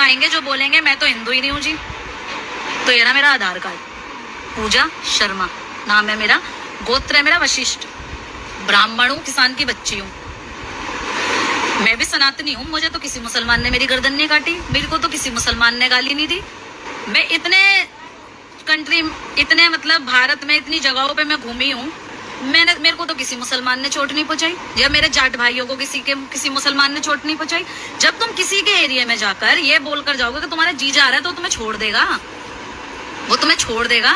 आएंगे जो बोलेंगे मैं तो हिंदू ही नहीं हूँ जी। तो ये रहा मेरा आधार कार्ड, पूजा शर्मा नाम है मेरा, गोत्र है मेरा वशिष्ठ, ब्राह्मण हूँ, किसान की बच्ची हूँ। मैं भी सनातनी हूँ, मुझे तो किसी मुसलमान ने मेरी गर्दन नहीं काटी, मेरे को तो किसी मुसलमान ने गाली नहीं दी। मैं इतने कंट्री, इतने मतलब भारत में इतनी जगहों पे मैं घूमी हूँ, मेरे को तो किसी मुसलमान ने चोट नहीं पहुंचाई, या मेरे जाट भाइयों को किसी मुसलमान ने चोट नहीं पहुंचाई। जब तुम किसी के एरिया में जाकर ये बोलकर जाओगे कि तुम्हारा जीजा आ रहा है तो तुम्हें छोड़ देगा, वो तुम्हें छोड़ देगा,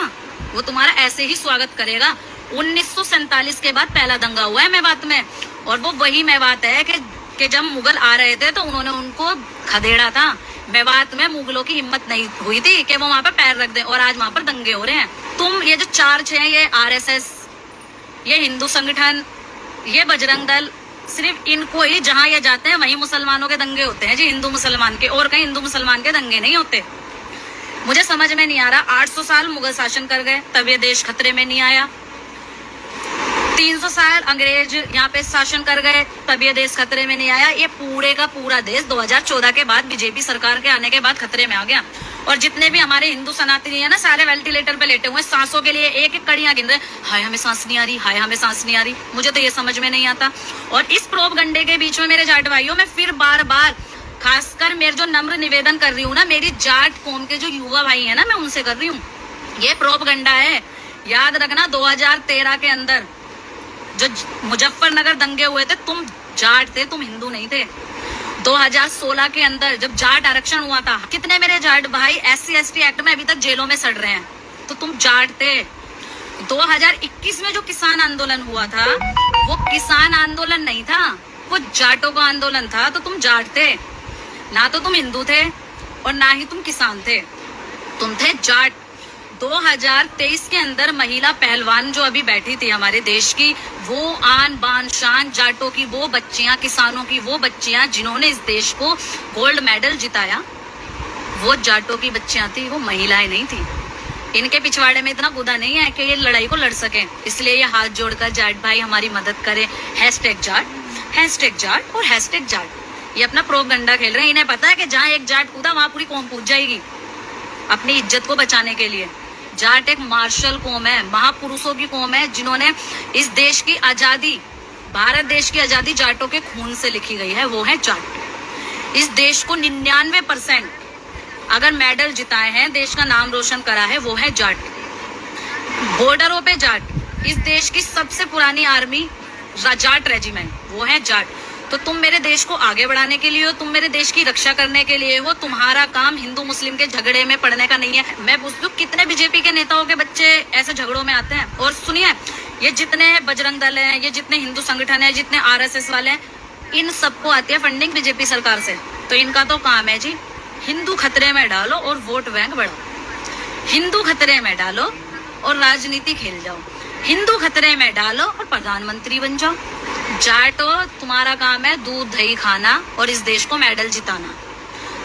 वो तुम्हारा ऐसे ही स्वागत करेगा। 1947 के बाद पहला दंगा हुआ है मेवात में, और वो वही मेवात है कि जब मुगल आ रहे थे तो उन्होंने उनको खदेड़ा था। मेवात में मुगलों की हिम्मत नहीं हुई थी कि वो वहां पे पैर रख दें, और आज वहां पर दंगे हो रहे हैं। तुम ये जो चार्ज है, ये RSS, ये हिंदू संगठन, ये बजरंग दल, सिर्फ इनको ही जहां ये जाते हैं वहीं मुसलमानों के दंगे होते हैं जी, हिंदू मुसलमान के, और कहीं हिंदू मुसलमान के दंगे नहीं होते। मुझे समझ में नहीं आ रहा, 800 साल मुगल शासन कर गए तब ये देश खतरे में नहीं आया, 300 साल अंग्रेज यहाँ पे शासन कर गए तब ये देश खतरे में नहीं आया। ये पूरे का पूरा देश 2014 के बाद बीजेपी सरकार के आने के बाद खतरे में आ गया। और जितने भी हमारे हिंदू सनातनी है ना, सारे वेंटिलेटर पे लेटे हुए, सांसों के लिए एक एक कड़ियां गिन रहे, हाय हमें सांस नहीं आ रही, हाय हमें सांस नहीं आ रही। मुझे तो ये समझ में नहीं आता। और इस प्रोपगंडे के बीच में मेरे जाट भाइयों, मैं फिर बार बार खासकर मेरे जो नम्र निवेदन कर रही हूँ ना, मेरी जाट कौम के जो युवा भाई है ना, मैं उनसे कर रही हूँ, ये प्रोपगंडा है। याद रखना 2013 के अंदर जो मुजफ्फरनगर दंगे हुए थे, तुम जाट थे, तुम हिंदू नहीं थे। 2016 के अंदर जब जाट आरक्षण हुआ था, कितने मेरे जाट भाई SC/ST एक्ट में अभी तक जेलों में सड़ रहे हैं, तो तुम जाट थे। 2021 में जो किसान आंदोलन हुआ था, वो किसान आंदोलन नहीं था, वो जाटों का आंदोलन था। तो तुम जाट थे ना, तो तुम हिंदू थे और ना ही तुम किसान थे, तुम थे जाट। 2023 के अंदर महिला पहलवान जो अभी बैठी थी हमारे देश की, वो आन बान शान जाटों की वो बच्चियां, किसानों की वो बच्चियां जिन्होंने इस देश को गोल्ड मेडल जिताया, वो जाटों की बच्चियां थी, वो महिलाएं नहीं थी। इनके पिछवाड़े में इतना गुदा नहीं है कि ये लड़ाई को लड़ सके, इसलिए ये हाथ जोड़कर जाट भाई हमारी मदद करें। #जाट और #जाट ये अपना प्रोपगंडा खेल रहे हैं। इन्हें पता है कि जहाँ एक जाट कूदा वहां पूरी कौम कूद जाएगी अपनी इज्जत को बचाने के लिए। जाट एक मार्शल कौम है, महापुरुषों की कौम है, जिन्होंने इस देश की आजादी, भारत देश की आजादी जाटों के खून से लिखी गई है, वो है जाट। इस देश को 99% अगर मेडल जिताए हैं, देश का नाम रोशन करा है, वो है जाट। बॉर्डरों पे जाट, इस देश की सबसे पुरानी आर्मी जाट रेजिमेंट, वो है जाट। तो तुम मेरे देश को आगे बढ़ाने के लिए हो, तुम मेरे देश की रक्षा करने के लिए हो, तुम्हारा काम हिंदू मुस्लिम के झगड़े में पड़ने का नहीं है। मैं पूछती हूँ कितने बीजेपी के नेताओं के बच्चे ऐसे झगड़ों में आते हैं। और सुनिए, ये जितने बजरंग दल हैं, ये जितने हिंदू संगठन है, जितने RSS वाले हैं, इन सबको आती है फंडिंग बीजेपी सरकार से। तो इनका तो काम है जी, हिंदू खतरे में डालो और वोट बैंक बढ़ाओ, हिंदू खतरे में डालो और राजनीति खेल जाओ, हिंदू खतरे में डालो और प्रधानमंत्री बन जाओ। जाटो, तुम्हारा काम है दूध दही खाना और इस देश को मेडल जिताना,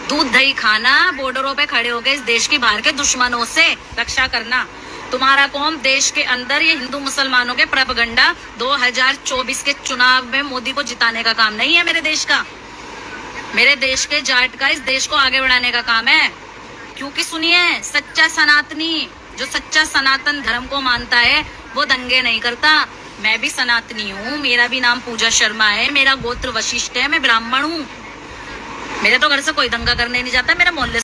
दूध दही खाना, बॉर्डरों पे खड़े होकर इस देश की बाहर के दुश्मनों से रक्षा करना। तुम्हारा कौम देश के अंदर ये हिंदू मुसलमानों के प्रोपगंडा 2024 के चुनाव में मोदी को जिताने का काम नहीं है मेरे देश का। मेरे देश के जाट का इस देश को आगे बढ़ाने का काम है। क्योंकि सुनिए, सच्चा सनातनी, जो सच्चा सनातन धर्म को मानता है, वो दंगे नहीं करता। मैं भी सनातनी हूँ, मेरा भी नाम पूजा शर्मा है, मेरा गोत्र वशिष्ठ है, मैं ब्राह्मण हूँ। मेरे तो घर से कोई दंगा करने नहीं जाता, मेरे मोहल्ले